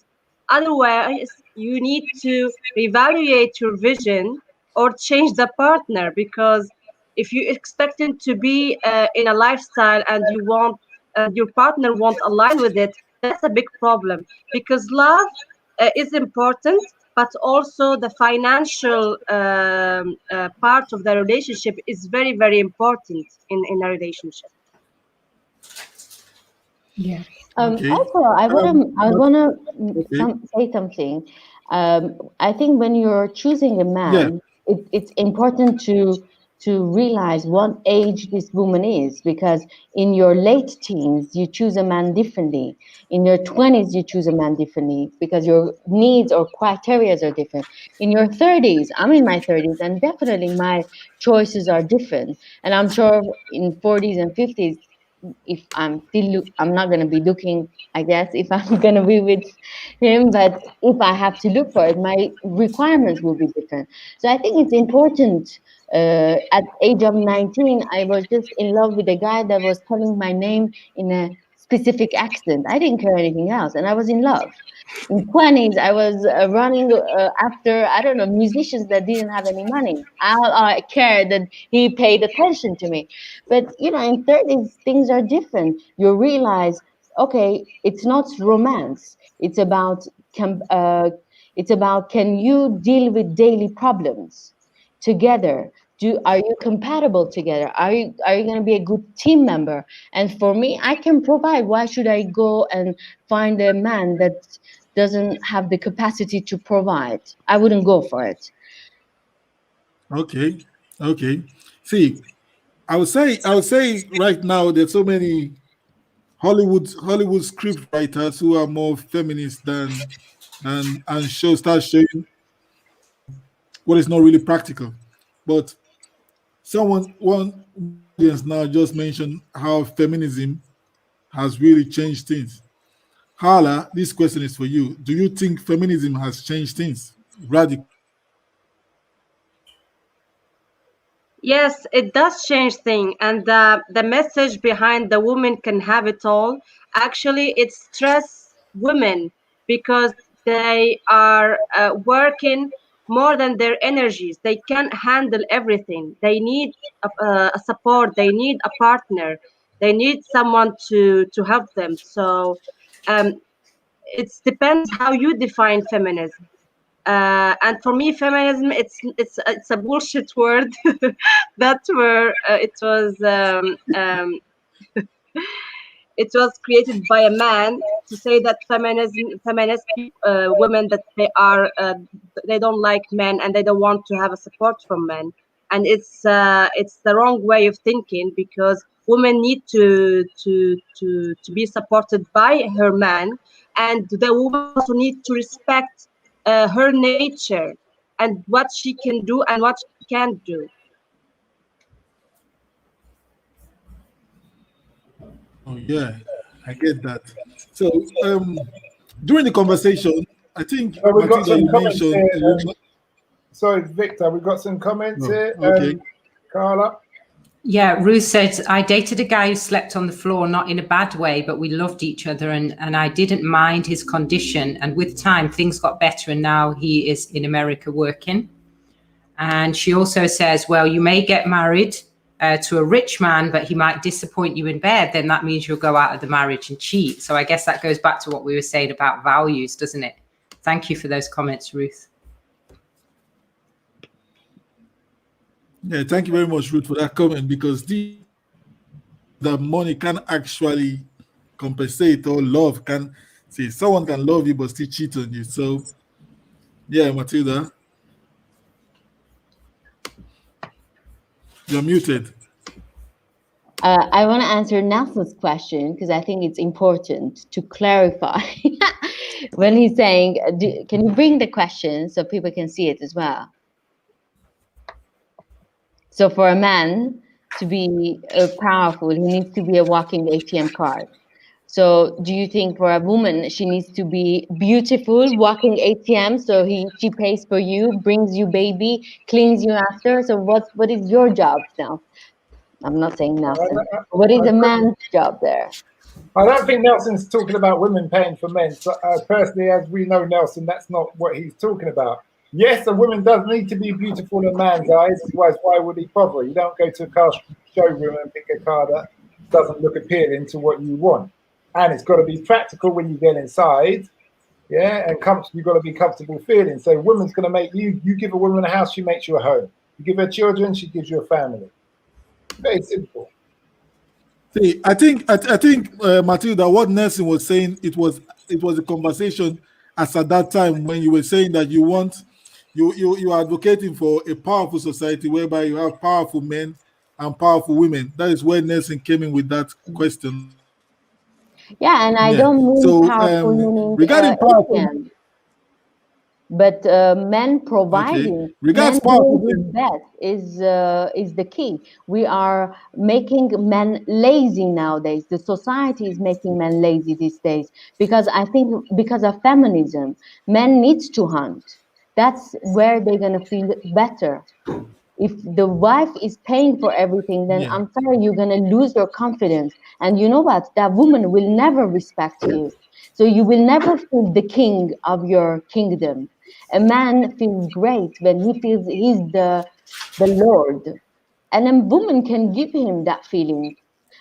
Otherwise, you need to reevaluate your vision or change the partner, because if you expect him to be in a lifestyle and you want your partner won't align with it, that's a big problem. Because love is important, but also the financial part of the relationship is very, very important in a relationship. Yeah. Okay. Also, I but- wanna okay. say something. I think when you're choosing a man, it's important to realize what age this woman is, because in your late teens you choose a man differently. In your 20s you choose a man differently because your needs or criteria are different. In your 30s, I'm in my 30s, and definitely my choices are different. And I'm sure in 40s and 50s, if I'm not gonna be looking, I guess, if I'm gonna be with him, but if I have to look for it, my requirements will be different. So I think it's important. At age of 19, I was just in love with a guy that was calling my name in a specific accent. I didn't care anything else, and I was in love. In 20s, I was running after, I don't know, musicians that didn't have any money. I cared that he paid attention to me. But, in 30s, things are different. You realize, okay, it's not romance. It's about, can you deal with daily problems together? Are you compatible together? Are you going to be a good team member? And for me, I can provide. Why should I go and find a man that doesn't have the capacity to provide? I wouldn't go for it. Okay. Okay. See, I would say right now there's so many Hollywood script writers who are more feminist than and start showing what is not really practical. But one audience now just mentioned how feminism has really changed things. Hala, this question is for you. Do you think feminism has changed things radically? Yes, it does change things, and the message behind the woman can have it all. Actually, it stress women because they are working more than their energies. They can't handle everything. They need a support. They need a partner. They need someone to help them. So um, it depends how you define feminism. And for me, feminism it's a bullshit word. That's where it was created by a man to say that feminist women, that they don't like men and they don't want to have a support from men, and it's the wrong way of thinking, because women need to be supported by her man, and the woman also need to respect her nature and what she can do and what she can't do. Oh yeah, I get that. So during the conversation, I think So we've got Matilda, some you comments mentioned here. a woman. Sorry, Victor, we've got some comments Oh, here. okay. Carla? Yeah, Ruth said, I dated a guy who slept on the floor, not in a bad way, but we loved each other, and I didn't mind his condition. And with time, things got better, and now he is in America working. And she also says, well, you may get married to a rich man, but he might disappoint you in bed. Then that means you'll go out of the marriage and cheat. So I guess that goes back to what we were saying about values, doesn't it? Thank you for those comments, Ruth. Yeah, thank you very much, Ruth, for that comment, because the money can actually compensate, or love can see someone can love you but still cheat on you. So yeah, Matilda, you're muted. I want to answer Nelson's question because I think it's important to clarify when he's saying, can you bring the question so people can see it as well? So for a man to be powerful, he needs to be a walking ATM card. So do you think for a woman, she needs to be beautiful, walking ATM, so she pays for you, brings you baby, cleans you after? So what is your job now? I'm not saying Nelson. What is a man's job there? I don't think Nelson's talking about women paying for men. So, personally, as we know Nelson, that's not what he's talking about. Yes, a woman does need to be beautiful in a man's eyes, otherwise why would he bother? You don't go to a car showroom and pick a car that doesn't look appealing to what you want. And it's got to be practical when you get inside, yeah, and you've got to be comfortable feeling. So woman's going to make you give a woman a house, she makes you a home. You give her children, she gives you a family. Very simple. See, I think Matilda, what Nelson was saying, it was a conversation as at that time when you were saying that you are advocating for a powerful society whereby you have powerful men and powerful women. That is where Nelson came in with that question. Yeah, and I don't mean powerful meaning regarding powerful, ATM, but men providing, regards men powerful doing best is the key. We are making men lazy nowadays. The society is making men lazy these days because I think because of feminism, men needs to hunt. That's where they're gonna feel better. If the wife is paying for everything, then I'm sorry, you're gonna lose your confidence. And you know what? That woman will never respect you. So you will never feel the king of your kingdom. A man feels great when he feels he's the Lord. And a woman can give him that feeling.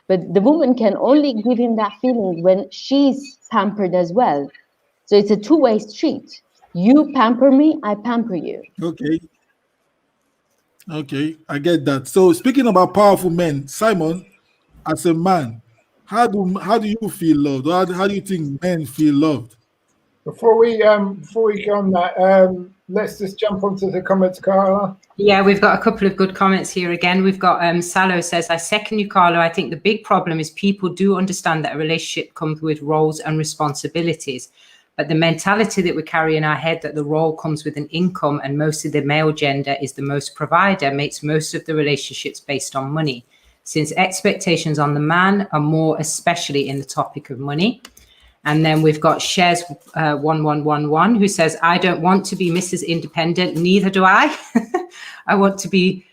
But the woman can only give him that feeling when she's pampered as well. So it's a two-way street. You pamper me, I pamper you. Okay, I get that. So speaking about powerful men, Simon, as a man, how do you feel loved? How do you think men feel loved? Before we go on that, let's just jump onto the comments, Carla. Yeah, we've got a couple of good comments here again. We've got Salo says, I second you, Carlo. I think the big problem is people do understand that a relationship comes with roles and responsibilities. But the mentality that we carry in our head that the role comes with an income and most of the male gender is the most provider makes most of the relationships based on money. Since expectations on the man are more, especially in the topic of money. And then we've got Shares 1111 who says, I don't want to be Mrs. Independent, neither do I. I want to be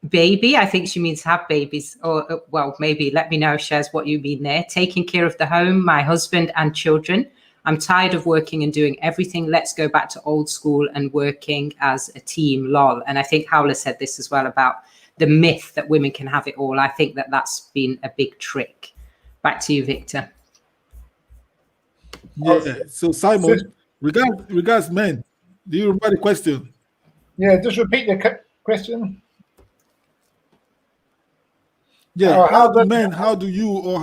baby. I think she means have babies. Or, well, maybe let me know, Shares, what you mean there. Taking care of the home, my husband and children. I'm tired of working and doing everything. Let's go back to old school and working as a team, lol. And I think Howler said this as well about the myth that women can have it all. I think that that's been a big trick. Back to you, Victor. Yeah. So Simon, regards men, do you remember the question? Yeah, just repeat the question. Yeah. How do men feel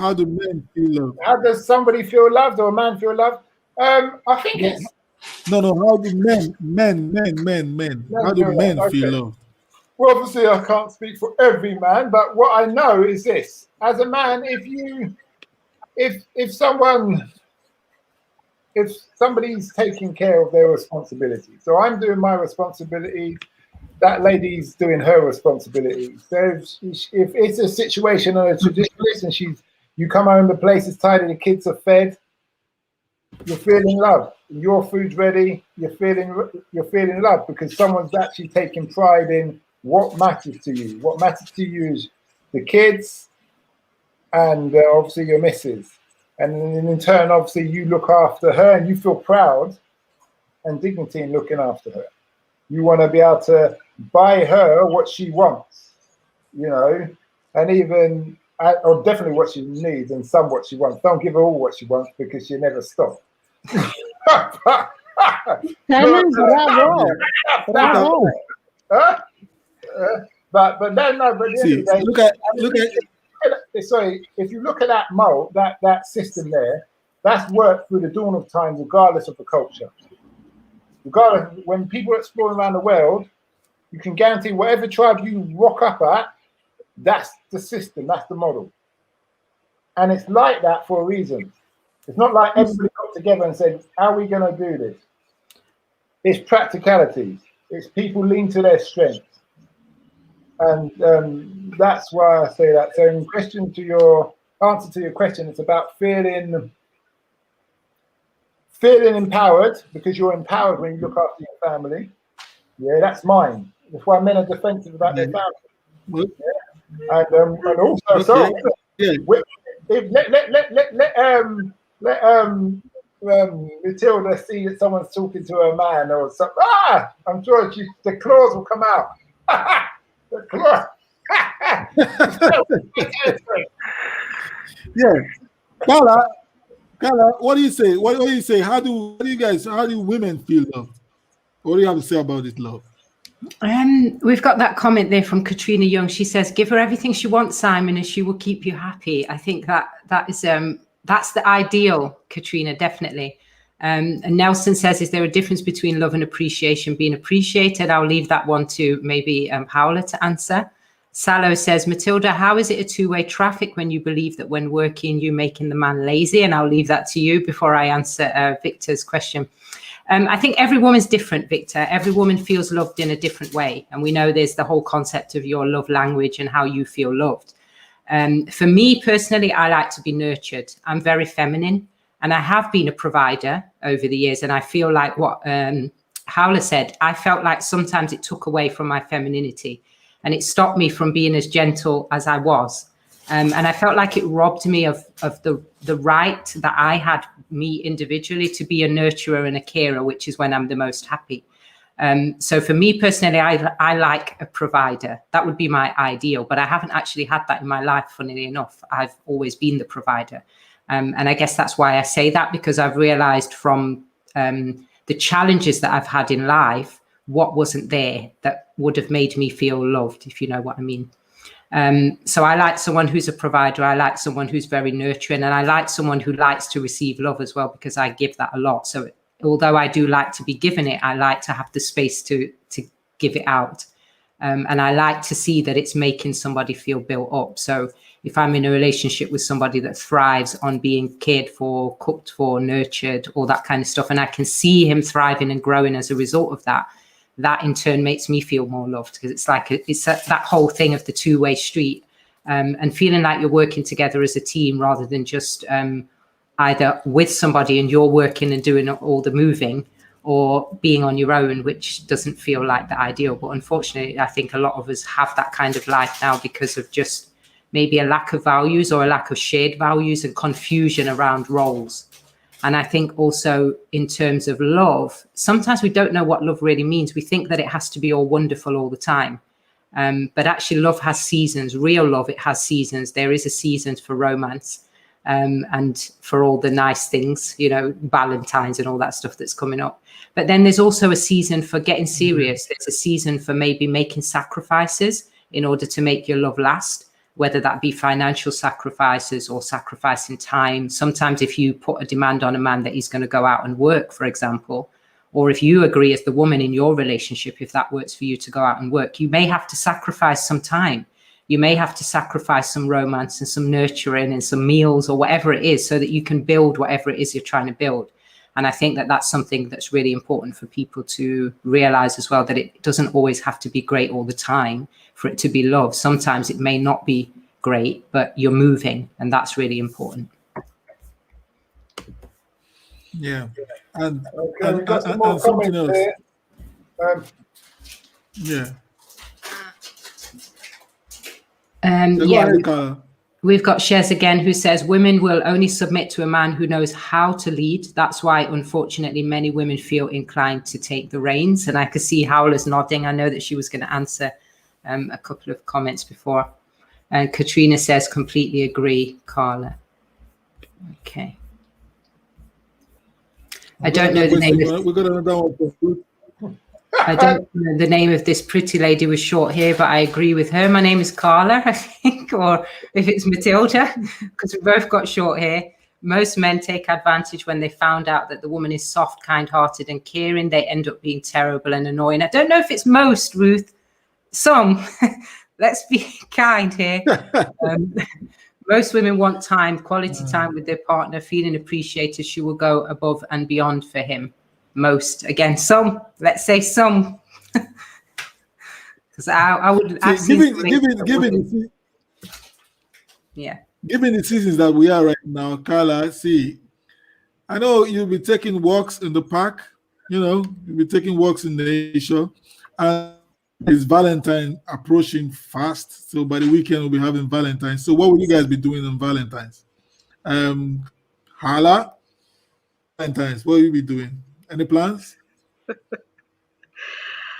loved? How does somebody feel loved or a man feel loved? I think it's no. How do men? How do men feel loved? Well, obviously, I can't speak for every man, but what I know is this: as a man, if somebody's taking care of their responsibility, so I'm doing my responsibility, that lady's doing her responsibility. So if it's a situation on a traditionalist and you come home, the place is tidy, the kids are fed, you're feeling love. Your food's ready, you're feeling love because someone's actually taking pride in what matters to you. What matters to you is the kids and obviously your missus. And in turn, obviously, you look after her and you feel proud and dignity in looking after her. You want to be able to buy her what she wants, you know, and even, or definitely what she needs and some what she wants. Don't give her all what she wants because she never stops. Simon, bravo. Bravo. But then, no, but the end of the day, look at. Sorry, if you look at that mold, that system there, that's worked through the dawn of time, regardless of the culture. Regardless, when people are exploring around the world, you can guarantee whatever tribe you rock up at, that's the system, that's the model. And it's like that for a reason. It's not like everybody got together and said, how are we going to do this? It's practicalities. It's people lean to their strengths. And that's why I say that. So in answer to your question, it's about feeling empowered because you're empowered when you look after your family. Yeah, that's mine. That's why men are defensive about their family. Yeah? And also, let Matilda see that someone's talking to her man or something. Ah, I'm sure the claws will come out. The claws. Yeah, Carla, what do you say? What do you say? How do women feel loved? What do you have to say about this love? We've got that comment there from Katrina Young. She says, "Give her everything she wants, Simon, and she will keep you happy." I think that is that's the ideal, Katrina, definitely. And Nelson says, "Is there a difference between love and appreciation? Being appreciated?" I'll leave that one to maybe Paola to answer. Salo says, "Matilda, how is it a two-way traffic when you believe that when working you're making the man lazy?" And I'll leave that to you before I answer Victor's question. I think every woman's different, Victor. Every woman feels loved in a different way. And we know there's the whole concept of your love language and how you feel loved. For me personally, I like to be nurtured. I'm very feminine and I have been a provider over the years. And I feel like what Howler said, I felt like sometimes it took away from my femininity and it stopped me from being as gentle as I was. And I felt like it robbed me of the right that I had, me individually, to be a nurturer and a carer, which is when I'm the most happy. So for me personally, I like a provider. That would be my ideal, but I haven't actually had that in my life, funnily enough. I've always been the provider. And I guess that's why I say that, because I've realized from the challenges that I've had in life, what wasn't there that would have made me feel loved, if you know what I mean. So I like someone who's a provider. I like someone who's very nurturing, and I like someone who likes to receive love as well, because I give that a lot. So although I do like to be given it, I like to have the space to give it out. And I like to see that it's making somebody feel built up. So if I'm in a relationship with somebody that thrives on being cared for, cooked for, nurtured, all that kind of stuff, and I can see him thriving and growing as a result of that, that in turn makes me feel more loved, because it's like that whole thing of the two-way street, and feeling like you're working together as a team rather than just either with somebody and you're working and doing all the moving, or being on your own, which doesn't feel like the ideal. But unfortunately, I think a lot of us have that kind of life now because of just maybe a lack of values or a lack of shared values and confusion around roles. And I think also in terms of love, sometimes we don't know what love really means. We think that it has to be all wonderful all the time. But actually love has seasons. Real love, it has seasons. There is a season for romance and for all the nice things, you know, Valentine's and all that stuff that's coming up. But then there's also a season for getting serious. There's a season for maybe making sacrifices in order to make your love last, whether that be financial sacrifices or sacrificing time. Sometimes if you put a demand on a man that he's going to go out and work, for example, or if you agree as the woman in your relationship, if that works for you to go out and work, you may have to sacrifice some time. You may have to sacrifice some romance and some nurturing and some meals or whatever it is so that you can build whatever it is you're trying to build. And I think that that's something that's really important for people to realize as well, that it doesn't always have to be great all the time for it to be love. Sometimes it may not be great, but you're moving, and that's really important. Yeah. And, okay, we've got some more something comments else. there. Yeah. We've got Shez again, who says women will only submit to a man who knows how to lead. That's why, unfortunately, many women feel inclined to take the reins. And I could see Howler's nodding. I know that she was going to answer a couple of comments before. And Katrina says, completely agree, Carla. Okay. I don't know the name of... We've got another one. I don't know the name of this pretty lady with short hair, but I agree with her. My name is Carla, I think, or if it's Matilda, because we both got short hair. Most men take advantage when they found out that the woman is soft, kind-hearted and caring. They end up being terrible and annoying. I don't know if it's most, Ruth. Some. Let's be kind here. Most women want time, quality time with their partner, feeling appreciated. She will go above and beyond for him. Most, again, some. Let's say some. Because I would. Given the seasons that we are right now, Carla, see, I know you'll be taking walks in the park. You know, you'll be taking walks in nature, and it's Valentine approaching fast. So by the weekend we'll be having Valentine's. So what will you guys be doing on Valentine's? Hala, Valentine's. What will you be doing? Any plans?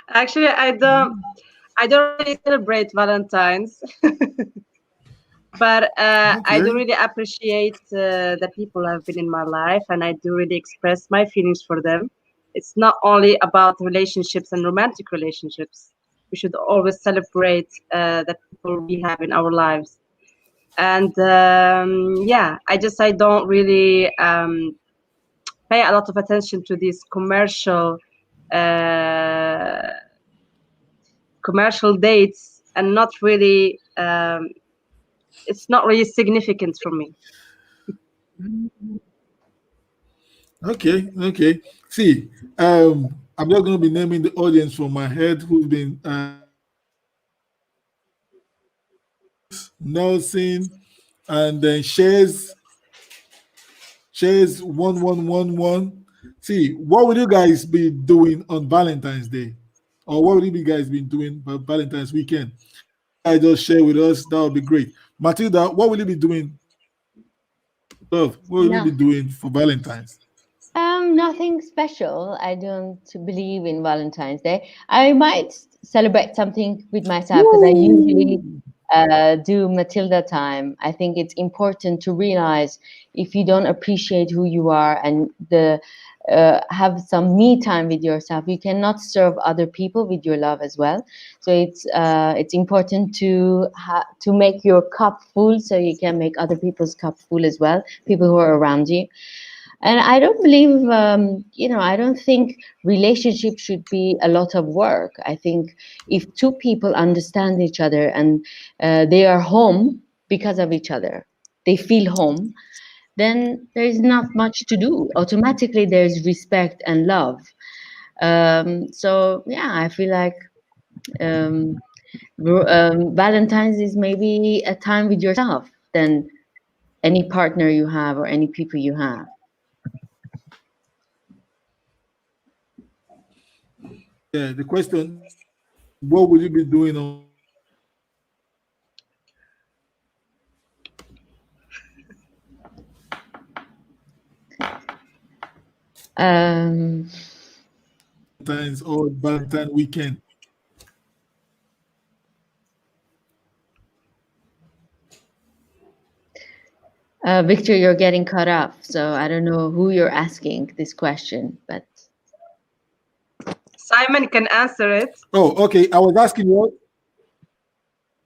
Actually, I don't really celebrate Valentine's, but I do Okay. really appreciate the people who have been in my life, and I do really express my feelings for them. It's not only about relationships and romantic relationships. We should always celebrate the people we have in our lives. And yeah, I don't really pay a lot of attention to these commercial dates, and not really it's not really significant for me. Okay. See, I'm not going to be naming the audience from my head who've been Nelson, and then shares 1111. See, what will you guys be doing on Valentine's Day, or what will you guys be doing by Valentine's weekend? I just share with us. That would be great. Matilda, what will you be doing? Love, what will you No. be doing for Valentine's? Nothing special. I don't believe in Valentine's Day. I might celebrate something with myself because I usually do Matilda time. I think it's important to realize if you don't appreciate who you are and have some me time with yourself, you cannot serve other people with your love as well. So it's important to make your cup full so you can make other people's cup full as well, people who are around you. And I don't believe, I don't think relationship should be a lot of work. I think if two people understand each other and they are home because of each other, they feel home, then there is not much to do. Automatically, there's respect and love. So, yeah, I feel like Valentine's is maybe a time with yourself than any partner you have or any people you have. Yeah, the question, what will you be doing on Valentine's or Valentine weekend? Victor, you're getting cut off, so I don't know who you're asking this question, but Simon can answer it. Oh, okay. I was asking what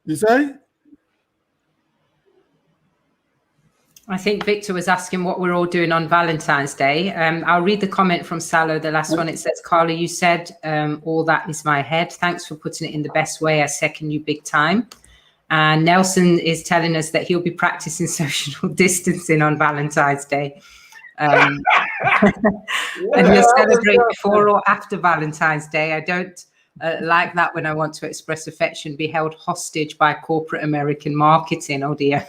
you say? I think Victor was asking what we're all doing on Valentine's Day. I'll read the comment from Salo, the last one. It says, Carla, you said all that is my head. Thanks for putting it in the best way. I second you big time. And Nelson is telling us that he'll be practicing social distancing on Valentine's Day. And he'll celebrate before or after Valentine's Day. I don't like that when I want to express affection, be held hostage by corporate American marketing. Oh dear.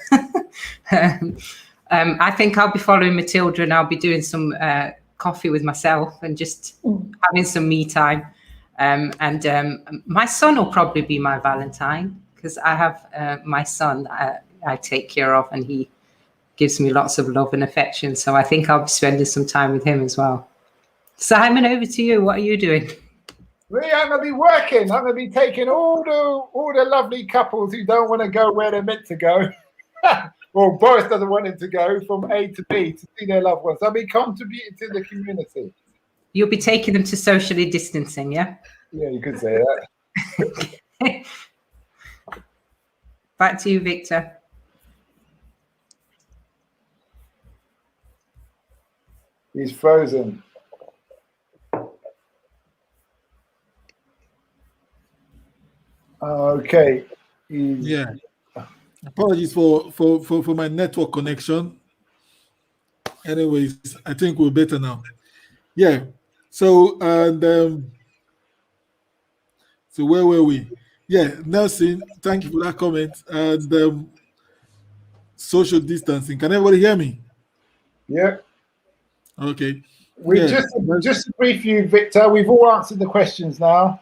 I think I'll be following Matilda and I'll be doing some coffee with myself and just having some me time. And my son will probably be my Valentine because I have my son I take care of and he gives me lots of love and affection. So I think I'll be spending some time with him as well. Simon, over to you. What are you doing? Really, I'm going to be working. I'm going to be taking all the lovely couples who don't want to go where they're meant to go. Well, Boris doesn't want him to go from A to B to see their loved ones. I'll be contributing to the community. You'll be taking them to socially distancing, yeah? Yeah, you could say that. Back to you, Victor. He's frozen. Okay. Yeah. Apologies for my network connection. Anyways, I think we're better now. Yeah. So and so where were we? Yeah, Nelson, thank you for that comment. And social distancing. Can everybody hear me? Yeah. Okay. We Yeah. just to brief you, Victor, we've all answered the questions now.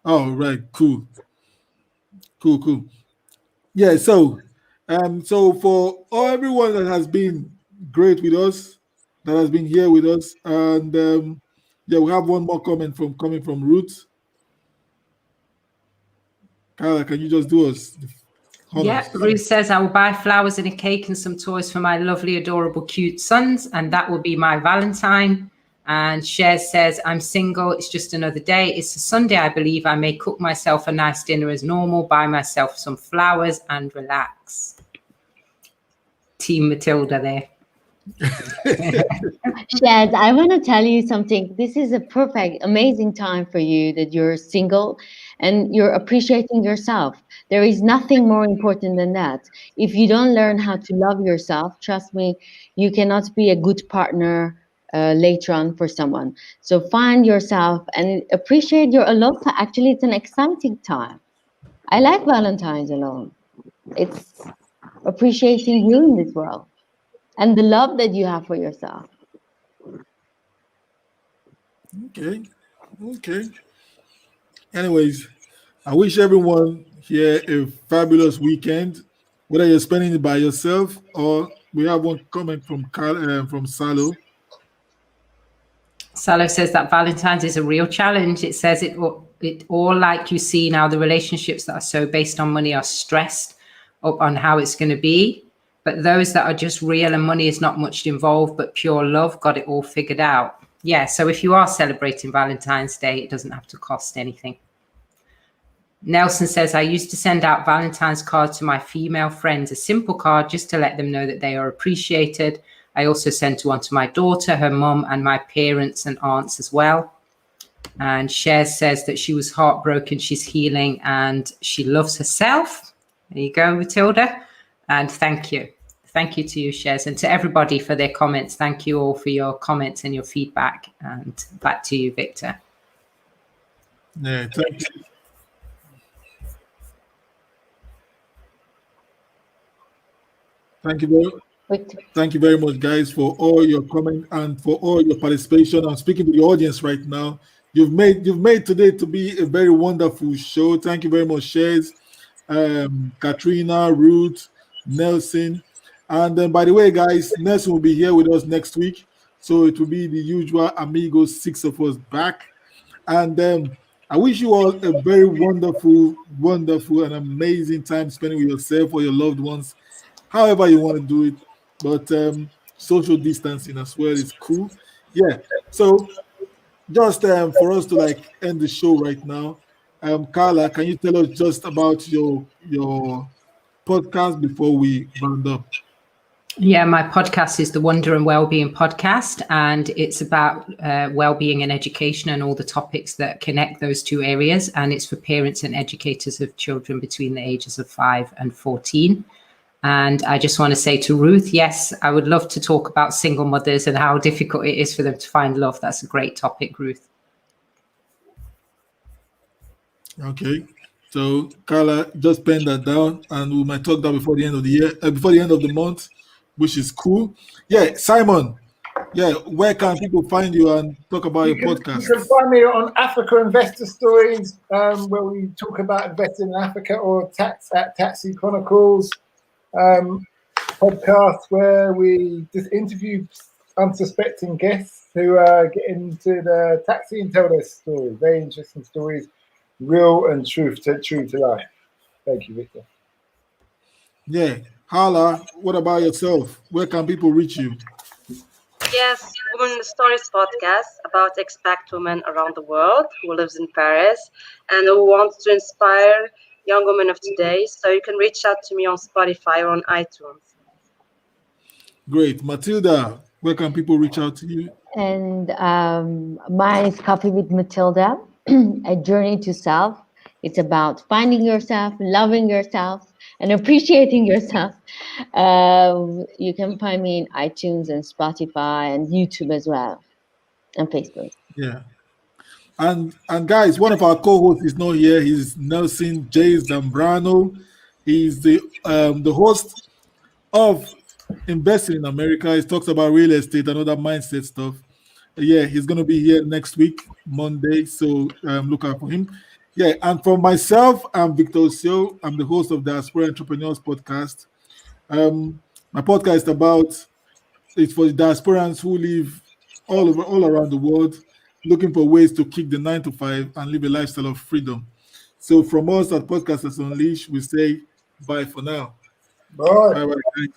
Oh, right. Cool. Yeah, so So for everyone that has been great with us, that has been here with us, and yeah, we have one more comment coming from Ruth. Carla, can you just do us the honors? Yeah, Ruth says, I will buy flowers and a cake and some toys for my lovely, adorable, cute sons, and that will be my Valentine. And Shares says, I'm single. It's just another day. It's a Sunday, I believe. I may cook myself a nice dinner as normal, buy myself some flowers and relax. Team Matilda there. Shaz, I want to tell you something. This is a perfect, amazing time for you that you're single and you're appreciating yourself. There is nothing more important than that. If you don't learn how to love yourself, trust me, you cannot be a good partner later on for someone. So find yourself and appreciate your alone time. Actually, it's an exciting time. I like Valentine's alone. It's appreciating you in this world and the love that you have for yourself. Okay. Anyways, I wish everyone here a fabulous weekend, whether you're spending it by yourself or we have one comment from Salo. Salo says that Valentine's is a real challenge. It says it all like you see now, the relationships that are so based on money are stressed up on how it's going to be. But those that are just real and money is not much involved, but pure love got it all figured out. Yeah, so if you are celebrating Valentine's Day, it doesn't have to cost anything. Nelson says, I used to send out Valentine's cards to my female friends, a simple card just to let them know that they are appreciated. I also sent one to my daughter, her mum, and my parents and aunts as well. And Shares says that she was heartbroken, she's healing, and she loves herself. There you go, Matilda. And thank you. Thank you to you, Shares, and to everybody for their comments. Thank you all for your comments and your feedback. And back to you, Victor. Yeah, thank you. Thank you very much, guys, for all your comment and for all your participation. I'm speaking to the audience right now. You've made today to be a very wonderful show. Thank you very much, Shares, Katrina, Ruth, Nelson. And then, by the way, guys, Nelson will be here with us next week. So it will be the usual amigos, 6 of us back. And I wish you all a very wonderful, and amazing time spending with yourself or your loved ones, however you want to do it. But social distancing as well is cool. Yeah. So just for us to end the show right now, Carla, can you tell us just about your podcast before we round up? Yeah, my podcast is the Wonder and Wellbeing Podcast, and it's about wellbeing and education and all the topics that connect those two areas. And it's for parents and educators of children between the ages of 5 and 14. And I just want to say to Ruth, yes, I would love to talk about single mothers and how difficult it is for them to find love. That's a great topic, Ruth. Okay. So Carla, just pen that down, and we might talk that before the end of the year, before the end of the month, which is cool. Yeah, Simon. Yeah, where can people find you and talk about your podcast? You can find me on Africa Investor Stories, where we talk about investing in Africa, or Taxi Chronicles podcast, where we just interview unsuspecting guests who get into the taxi and tell their stories. Very interesting stories, real and true to life. Thank you, Victor. Yeah. Hala, what about yourself? Where can people reach you? Yes, Women Stories podcast about expat women around the world who lives in Paris and who wants to inspire young women of today. So you can reach out to me on Spotify or on iTunes. Great. Matilda, where can people reach out to you? And mine is Coffee with Matilda, a journey to self. It's about finding yourself, loving yourself, and appreciating yourself. You can find me in iTunes and Spotify and YouTube as well, and Facebook. Yeah. And guys, one of our co-hosts is not here. He's Nelson J. Zambrano. He's the host of Investing in America. He talks about real estate and other mindset stuff. Yeah, he's going to be here next week, Monday. So look out for him. Yeah, and for myself, I'm Victor Osio. I'm the host of the Diaspora Entrepreneurs Podcast. My podcast is it's for the diasporans who live all around the world, looking for ways to kick the 9 to 5 and live a lifestyle of freedom. So from us at Podcasters Unleashed, we say bye for now. Bye. Bye.